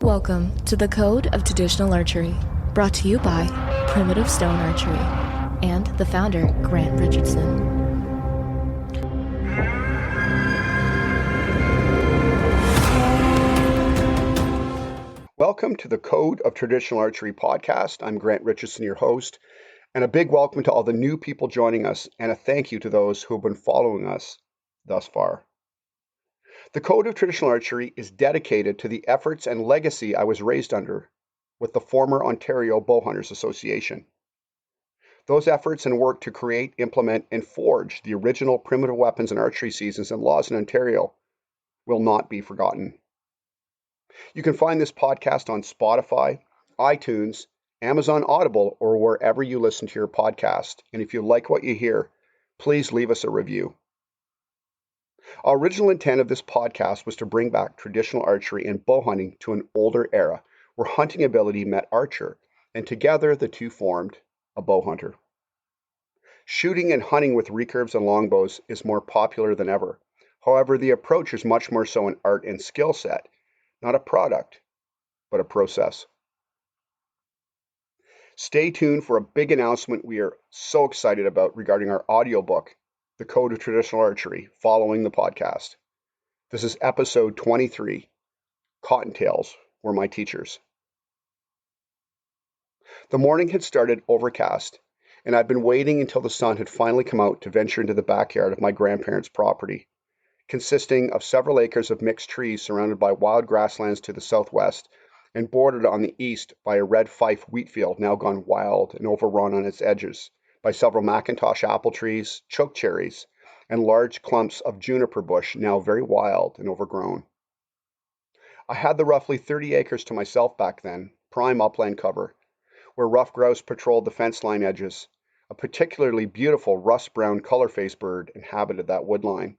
Welcome to the Code of Traditional Archery, brought to you by Primitive Stone Archery and the founder, Grant Richardson. Welcome to the Code of Traditional Archery podcast. I'm Grant Richardson, your host, and a big welcome to all the new people joining us, and a thank you to those who have been following us thus far. The Code of Traditional Archery is dedicated to the efforts and legacy I was raised under with the former Ontario Bowhunters Association. Those efforts and work to create, implement, and forge the original primitive weapons and archery seasons and laws in Ontario will not be forgotten. You can find this podcast on Spotify, iTunes, Amazon Audible, or wherever you listen to your podcast. And if you like what you hear, please leave us a review. Our original intent of this podcast was to bring back traditional archery and bow hunting to an older era where hunting ability met archer, and together the two formed a bow hunter. Shooting and hunting with recurves and longbows is more popular than ever. However, the approach is much more so an art and skill set, not a product, but a process. Stay tuned for a big announcement we are so excited about regarding our audiobook, The Code of Traditional Archery, following the podcast. This is episode 23, Cottontails Were My Teachers. The morning had started overcast, and I'd been waiting until the sun had finally come out to venture into the backyard of my grandparents' property, consisting of several acres of mixed trees surrounded by wild grasslands to the southwest and bordered on the east by a red fife wheat field now gone wild and overrun on its edges by several Macintosh apple trees, choke cherries, and large clumps of juniper bush now very wild and overgrown. I had the roughly 30 acres to myself back then, prime upland cover, where rough grouse patrolled the fence line edges. A particularly beautiful rust-brown color-faced bird inhabited that woodline.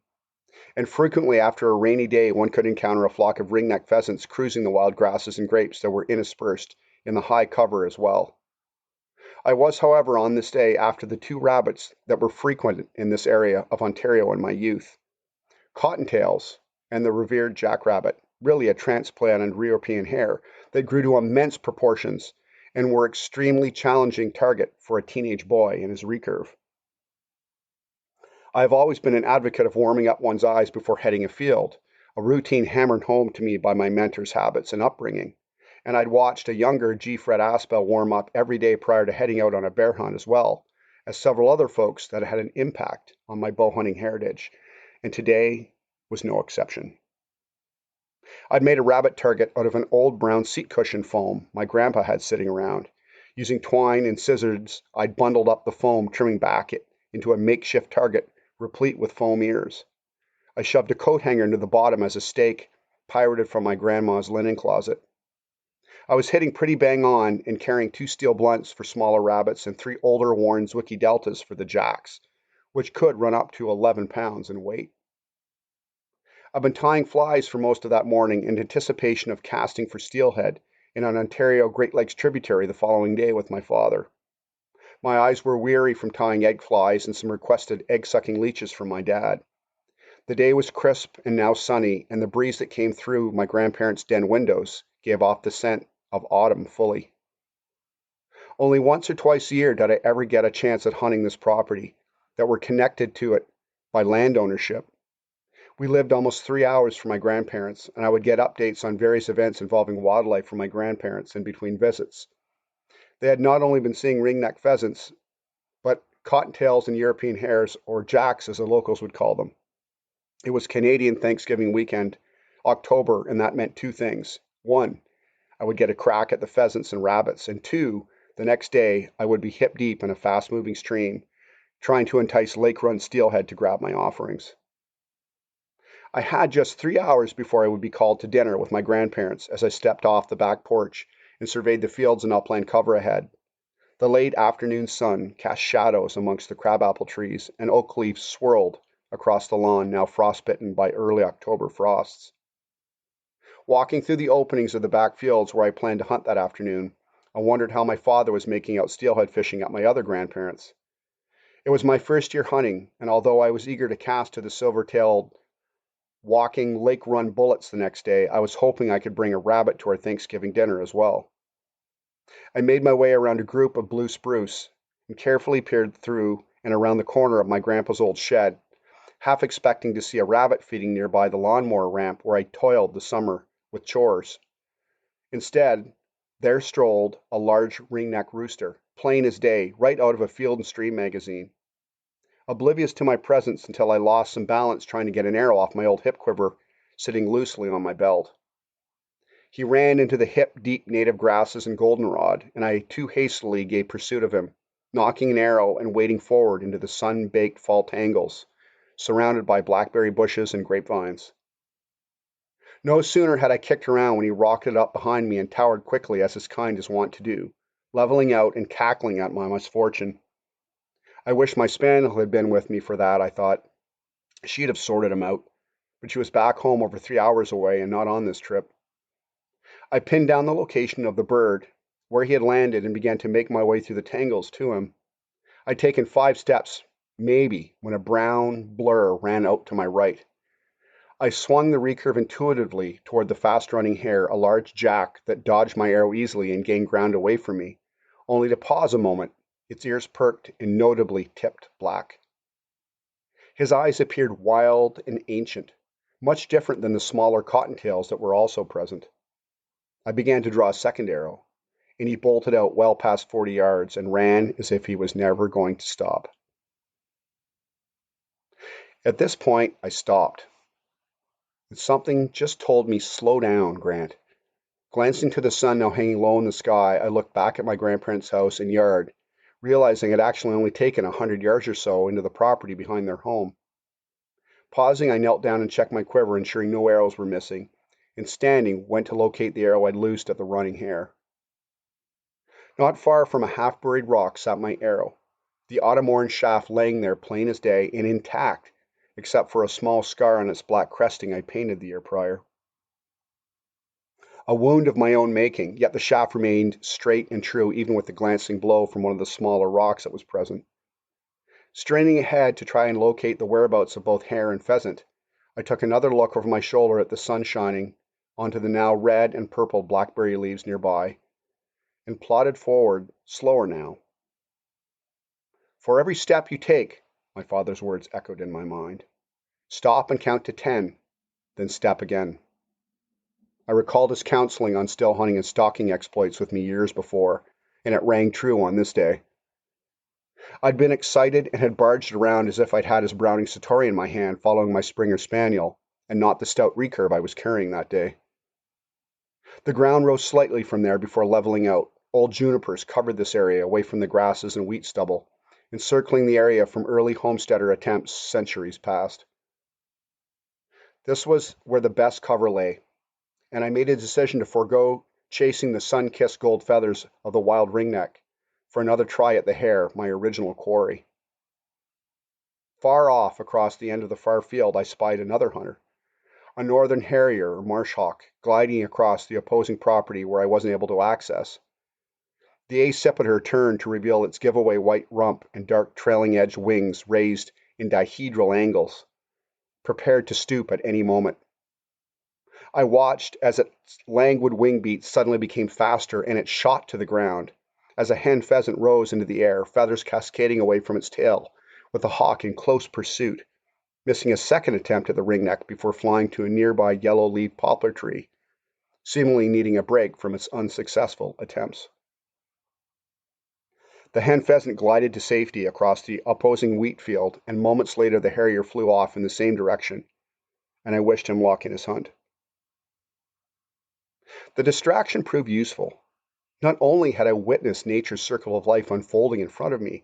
And frequently after a rainy day, one could encounter a flock of ringneck pheasants cruising the wild grasses and grapes that were interspersed in the high cover as well. I was, however, on this day after the two rabbits that were frequent in this area of Ontario in my youth, Cottontails and the revered jackrabbit, really a transplanted European hare that grew to immense proportions and were extremely challenging target for a teenage boy in his recurve. I have always been an advocate of warming up one's eyes before heading afield, a routine hammered home to me by my mentor's habits and upbringing, and I'd watched a younger G. Fred Aspel warm up every day prior to heading out on a bear hunt, as well as several other folks that had an impact on my bow hunting heritage, and today was no exception. I'd made a rabbit target out of an old brown seat cushion foam my grandpa had sitting around. Using twine and scissors, I'd bundled up the foam, trimming back it into a makeshift target replete with foam ears. I shoved a coat hanger into the bottom as a stake, pirated from my grandma's linen closet. I was hitting pretty bang on and carrying 2 steel blunts for smaller rabbits and 3 older worn Zwickey Deltas for the jacks, which could run up to 11 pounds in weight. I've been tying flies for most of that morning in anticipation of casting for steelhead in an Ontario Great Lakes tributary the following day with my father. My eyes were weary from tying egg flies and some requested egg-sucking leeches from my dad. The day was crisp and now sunny, and the breeze that came through my grandparents' den windows gave off the scent of autumn fully. Only once or twice a year did I ever get a chance at hunting this property that were connected to it by land ownership. We lived almost 3 hours from my grandparents, and I would get updates on various events involving wildlife from my grandparents in between visits. They had not only been seeing ringneck pheasants, but cottontails and European hares, or jacks as the locals would call them. It was Canadian Thanksgiving weekend, October, and that meant 2 things. 1, I would get a crack at the pheasants and rabbits, and 2, the next day I would be hip deep in a fast-moving stream, trying to entice lake-run steelhead to grab my offerings. I had just 3 hours before I would be called to dinner with my grandparents as I stepped off the back porch and surveyed the fields and upland cover ahead. The late afternoon sun cast shadows amongst the crabapple trees, and oak leaves swirled across the lawn, now frostbitten by early October frosts. Walking through the openings of the back fields where I planned to hunt that afternoon, I wondered how my father was making out steelhead fishing at my other grandparents'. It was my first year hunting, and although I was eager to cast to the silver-tailed Walking Lake Run Bullets the next day, I was hoping I could bring a rabbit to our Thanksgiving dinner as well. I made my way around a group of blue spruce and carefully peered through and around the corner of my grandpa's old shed, half expecting to see a rabbit feeding nearby the lawnmower ramp where I toiled the summer with chores. Instead, there strolled a large ringneck rooster, plain as day, right out of a Field and Stream magazine. Oblivious to my presence until I lost some balance trying to get an arrow off my old hip quiver sitting loosely on my belt. He ran into the hip-deep native grasses and goldenrod, and I too hastily gave pursuit of him, knocking an arrow and wading forward into the sun-baked fall tangles, surrounded by blackberry bushes and grapevines. No sooner had I kicked around when he rocketed up behind me and towered quickly as his kind is wont to do, leveling out and cackling at my misfortune. I wish my spaniel had been with me for that, I thought. She'd have sorted him out, but she was back home over 3 hours away and not on this trip. I pinned down the location of the bird, where he had landed, and began to make my way through the tangles to him. I'd taken 5 steps, maybe, when a brown blur ran out to my right. I swung the recurve intuitively toward the fast-running hare, a large jack that dodged my arrow easily and gained ground away from me, only to pause a moment, its ears perked and notably tipped black. His eyes appeared wild and ancient, much different than the smaller cottontails that were also present. I began to draw a second arrow, and he bolted out well past 40 yards and ran as if he was never going to stop. At this point, I stopped. And something just told me, slow down, Grant. Glancing to the sun now hanging low in the sky, I looked back at my grandparents' house and yard, realizing I'd actually only taken 100 yards or so into the property behind their home. Pausing, I knelt down and checked my quiver, ensuring no arrows were missing, and standing, went to locate the arrow I'd loosed at the running hare. Not far from a half-buried rock sat my arrow, the autumn orange shaft laying there plain as day and intact, except for a small scar on its black cresting I painted the year prior. A wound of my own making, yet the shaft remained straight and true even with the glancing blow from one of the smaller rocks that was present. Straining ahead to try and locate the whereabouts of both hare and pheasant, I took another look over my shoulder at the sun shining onto the now red and purple blackberry leaves nearby, and plodded forward, slower now. For every step you take, my father's words echoed in my mind. Stop and count to 10, then step again. I recalled his counseling on still hunting and stalking exploits with me years before, and it rang true on this day. I'd been excited and had barged around as if I'd had his Browning Satori in my hand following my Springer Spaniel, and not the stout recurve I was carrying that day. The ground rose slightly from there before leveling out. Old junipers covered this area away from the grasses and wheat stubble, encircling the area from early homesteader attempts centuries past. This was where the best cover lay, and I made a decision to forego chasing the sun-kissed gold feathers of the wild ringneck for another try at the hare, my original quarry. Far off, across the end of the far field, I spied another hunter, a northern harrier or marsh hawk, gliding across the opposing property where I wasn't able to access. The accipiter turned to reveal its giveaway white rump and dark trailing-edged wings raised in dihedral angles, prepared to stoop at any moment. I watched as its languid wing beats suddenly became faster and it shot to the ground, as a hen pheasant rose into the air, feathers cascading away from its tail, with the hawk in close pursuit, missing a second attempt at the ringneck before flying to a nearby yellow-leaved poplar tree, seemingly needing a break from its unsuccessful attempts. The hen pheasant glided to safety across the opposing wheat field, and moments later the harrier flew off in the same direction, and I wished him luck in his hunt. The distraction proved useful. Not only had I witnessed nature's circle of life unfolding in front of me,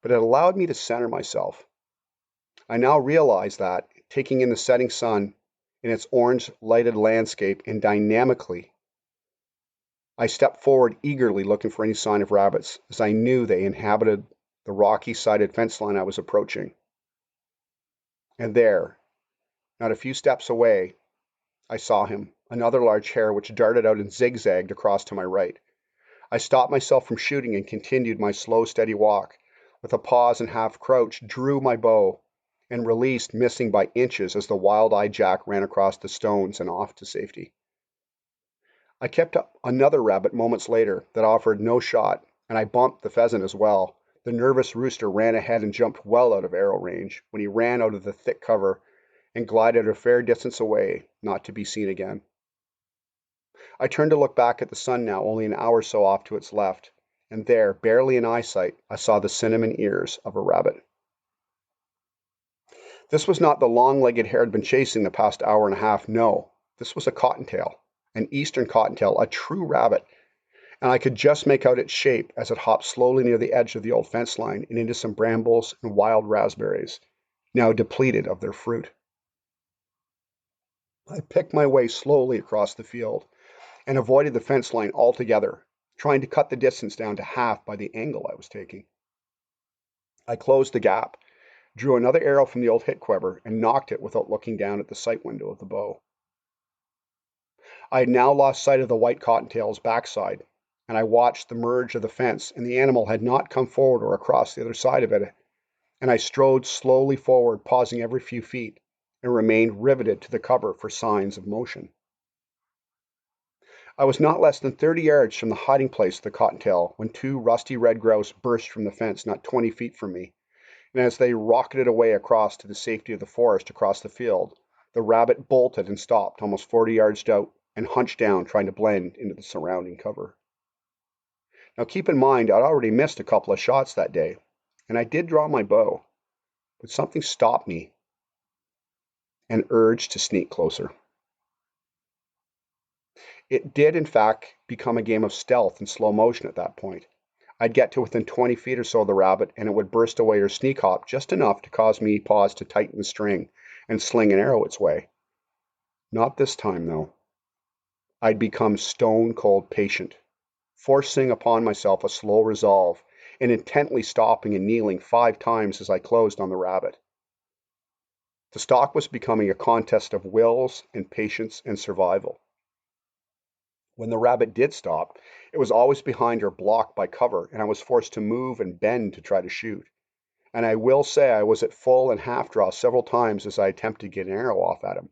but it allowed me to center myself. I now realized that, taking in the setting sun in its orange-lighted landscape and dynamically, I stepped forward eagerly looking for any sign of rabbits, as I knew they inhabited the rocky-sided fence line I was approaching. And there, not a few steps away, I saw him, another large hare which darted out and zigzagged across to my right. I stopped myself from shooting and continued my slow, steady walk. With a pause and half crouch, drew my bow and released, missing by inches as the wild-eyed jack ran across the stones and off to safety. I kept up another rabbit moments later that offered no shot, and I bumped the pheasant as well. The nervous rooster ran ahead and jumped well out of arrow range when he ran out of the thick cover and glided a fair distance away, not to be seen again. I turned to look back at the sun now, only an hour or so off to its left, and there, barely in eyesight, I saw the cinnamon ears of a rabbit. This was not the long-legged hare I'd been chasing the past hour and a half. No, this was a cottontail, an eastern cottontail, a true rabbit, and I could just make out its shape as it hopped slowly near the edge of the old fence line and into some brambles and wild raspberries, now depleted of their fruit. I picked my way slowly across the field and avoided the fence line altogether, trying to cut the distance down to half by the angle I was taking. I closed the gap, drew another arrow from the old hit quiver, and nocked it without looking down at the sight window of the bow. I had now lost sight of the white cottontail's backside, and I watched the merge of the fence, and the animal had not come forward or across the other side of it, and I strode slowly forward, pausing every few feet, and remained riveted to the cover for signs of motion. I was not less than 30 yards from the hiding place of the cottontail when two rusty red grouse burst from the fence not 20 feet from me, and as they rocketed away across to the safety of the forest across the field, the rabbit bolted and stopped almost 40 yards out and hunched down, trying to blend into the surrounding cover. Now keep in mind, I'd already missed a couple of shots that day, and I did draw my bow, but something stopped me and urged to sneak closer. It did, in fact, become a game of stealth and slow motion at that point. I'd get to within 20 feet or so of the rabbit, and it would burst away or sneak hop just enough to cause me pause to tighten the string and sling an arrow its way. Not this time, though. I'd become stone-cold patient, forcing upon myself a slow resolve, and intently stopping and kneeling 5 times as I closed on the rabbit. The stalk was becoming a contest of wills and patience and survival. When the rabbit did stop, it was always behind or blocked by cover, and I was forced to move and bend to try to shoot. And I will say I was at full and half draw several times as I attempted to get an arrow off at him.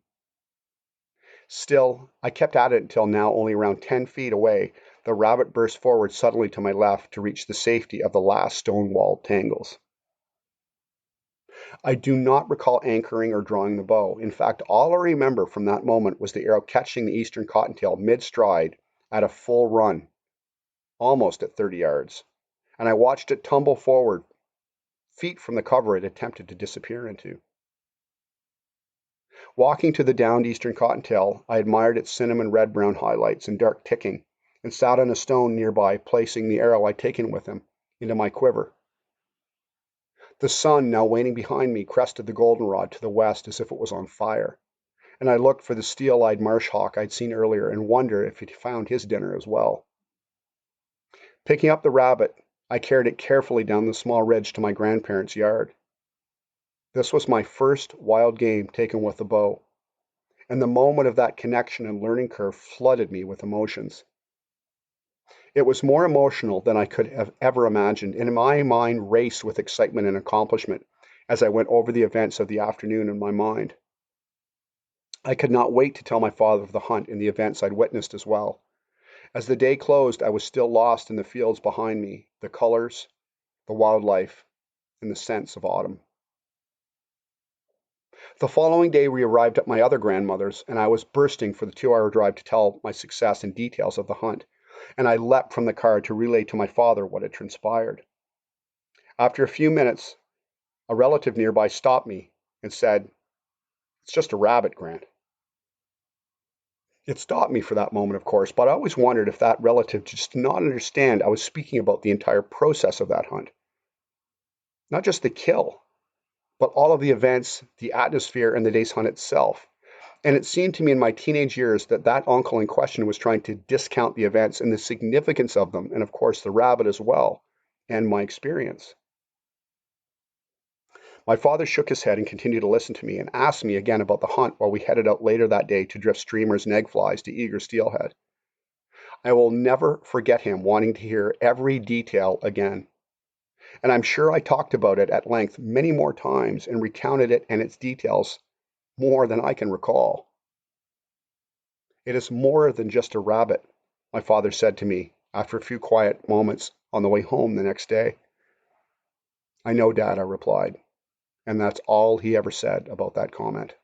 Still, I kept at it until now only around 10 feet away, the rabbit burst forward suddenly to my left to reach the safety of the last stone-walled tangles. I do not recall anchoring or drawing the bow. In fact, all I remember from that moment was the arrow catching the eastern cottontail mid-stride at a full run, almost at 30 yards, and I watched it tumble forward, feet from the cover it attempted to disappear into. Walking to the downed eastern cottontail, I admired its cinnamon red-brown highlights and dark ticking, and sat on a stone nearby, placing the arrow I'd taken with him into my quiver. The sun, now waning behind me, crested the goldenrod to the west as if it was on fire, and I looked for the steel-eyed marsh hawk I'd seen earlier and wondered if he'd found his dinner as well. Picking up the rabbit, I carried it carefully down the small ridge to my grandparents' yard. This was my first wild game taken with a bow, and the moment of that connection and learning curve flooded me with emotions. It was more emotional than I could have ever imagined, and my mind raced with excitement and accomplishment as I went over the events of the afternoon in my mind. I could not wait to tell my father of the hunt and the events I'd witnessed as well. As the day closed, I was still lost in the fields behind me, the colors, the wildlife, and the scents of autumn. The following day, we arrived at my other grandmother's, and I was bursting for the 2-hour drive to tell my success and details of the hunt, and I leapt from the car to relay to my father what had transpired. After a few minutes, a relative nearby stopped me and said, "It's just a rabbit, Grant." It stopped me for that moment, of course, but I always wondered if that relative just did not understand I was speaking about the entire process of that hunt. Not just the kill, but all of the events, the atmosphere, and the day's hunt itself. And it seemed to me in my teenage years that that uncle in question was trying to discount the events and the significance of them, and of course the rabbit as well, and my experience. My father shook his head and continued to listen to me and asked me again about the hunt while we headed out later that day to drift streamers and egg flies to eager steelhead. I will never forget him wanting to hear every detail again. And I'm sure I talked about it at length many more times and recounted it and its details more than I can recall. It is more than just a rabbit, my father said to me after a few quiet moments on the way home the next day. I know, Dad, I replied, and that's all he ever said about that comment.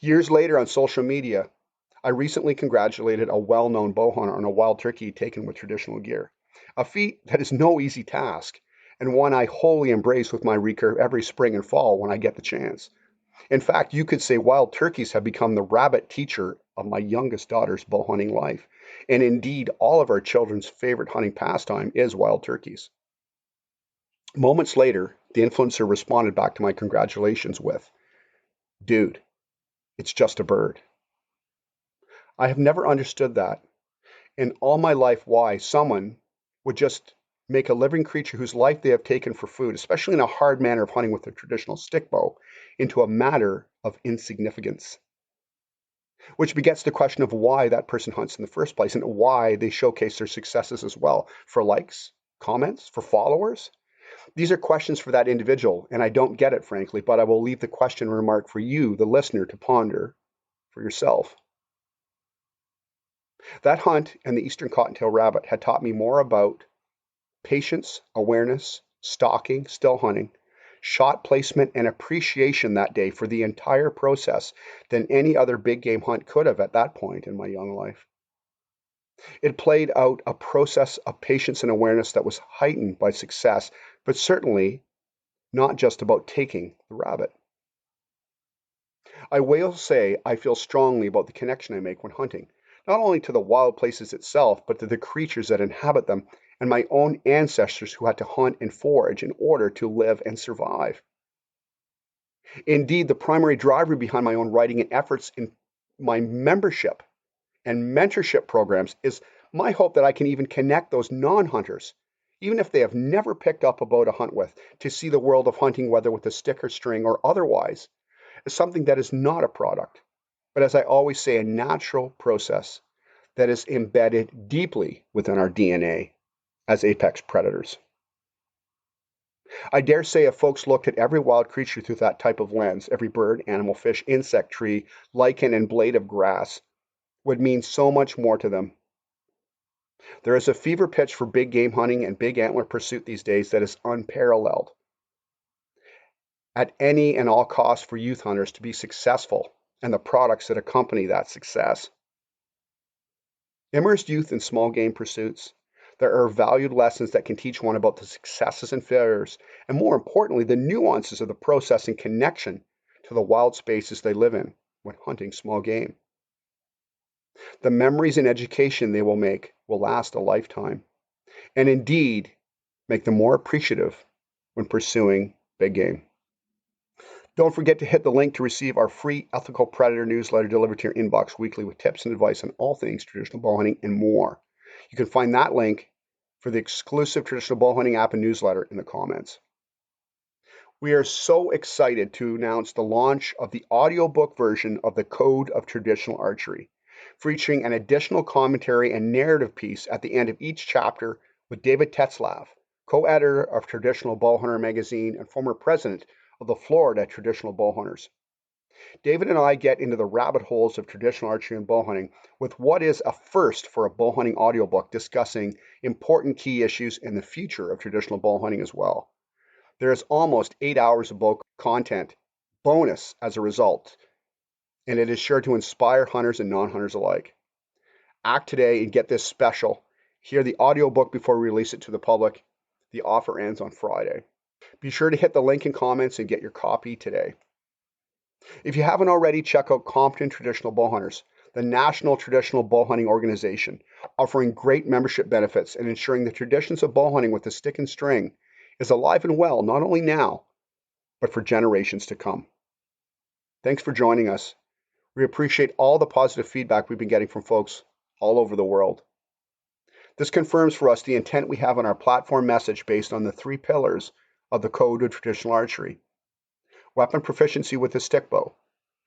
Years later on social media, I recently congratulated a well-known bow hunter on a wild turkey taken with traditional gear, a feat that is no easy task, and one I wholly embrace with my recurve every spring and fall when I get the chance. In fact, you could say wild turkeys have become the rabbit teacher of my youngest daughter's bow hunting life, and indeed all of our children's favorite hunting pastime is wild turkeys. Moments later, the influencer responded back to my congratulations with, "Dude, it's just a bird." I have never understood that in all my life why someone would just make a living creature whose life they have taken for food, especially in a hard manner of hunting with a traditional stick bow, into a matter of insignificance. Which begets the question of why that person hunts in the first place and why they showcase their successes as well. For likes, comments, for followers? These are questions for that individual, and I don't get it, frankly, but I will leave the question remark for you, the listener, to ponder for yourself. That hunt and the eastern cottontail rabbit had taught me more about patience, awareness, stalking, still hunting, shot placement, and appreciation that day for the entire process than any other big game hunt could have at that point in my young life. It played out a process of patience and awareness that was heightened by success, but certainly not just about taking the rabbit. I will say I feel strongly about the connection I make when hunting, not only to the wild places itself, but to the creatures that inhabit them and my own ancestors who had to hunt and forage in order to live and survive. Indeed, the primary driver behind my own writing and efforts in my membership and mentorship programs is my hope that I can even connect those non-hunters, even if they have never picked up a bow to hunt with, to see the world of hunting, whether with a stick or string or otherwise, as something that is not a product, but as I always say, a natural process that is embedded deeply within our DNA as apex predators. I dare say if folks looked at every wild creature through that type of lens, every bird, animal, fish, insect, tree, lichen, and blade of grass would mean so much more to them. There is a fever pitch for big game hunting and big antler pursuit these days that is unparalleled. At any and all costs for youth hunters to be successful and the products that accompany that success. Immersed youth in small game pursuits, there are valued lessons that can teach one about the successes and failures, and more importantly, the nuances of the process and connection to the wild spaces they live in when hunting small game. The memories and education they will make will last a lifetime, and indeed make them more appreciative when pursuing big game. Don't forget to hit the link to receive our free Ethical Predator newsletter delivered to your inbox weekly with tips and advice on all things traditional bow hunting and more. You can find that link for the exclusive traditional bow hunting app and newsletter in the comments. We are so excited to announce the launch of the audiobook version of the Code of Traditional Archery, featuring an additional commentary and narrative piece at the end of each chapter with David Tetzlaff, co-editor of Traditional Bowhunter magazine and former president of the Florida Traditional Bowhunters. David and I get into the rabbit holes of traditional archery and bow hunting with what is a first for a bow hunting audiobook discussing important key issues in the future of traditional bow hunting as well. There is almost 8 hours of bow content bonus as a result, and it is sure to inspire hunters and non-hunters alike. Act today and get this special. Hear the audiobook before we release it to the public. The offer ends on Friday. Be sure to hit the link in comments and get your copy today. If you haven't already, check out Compton Traditional Bowhunters, the national traditional bow hunting organization, offering great membership benefits and ensuring the traditions of bow hunting with the stick and string is alive and well, not only now, but for generations to come. Thanks for joining us. We appreciate all the positive feedback we've been getting from folks all over the world. This confirms for us the intent we have on our platform message based on the 3 pillars of the Code of Traditional Archery: weapon proficiency with the stick bow,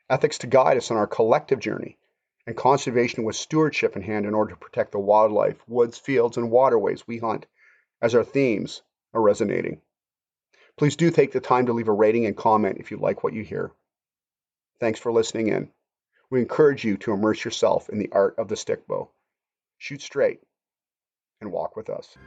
ethics to guide us on our collective journey, and conservation with stewardship in hand in order to protect the wildlife, woods, fields, and waterways we hunt as our themes are resonating. Please do take the time to leave a rating and comment if you like what you hear. Thanks for listening in. We encourage you to immerse yourself in the art of the stick bow. Shoot straight and walk with us.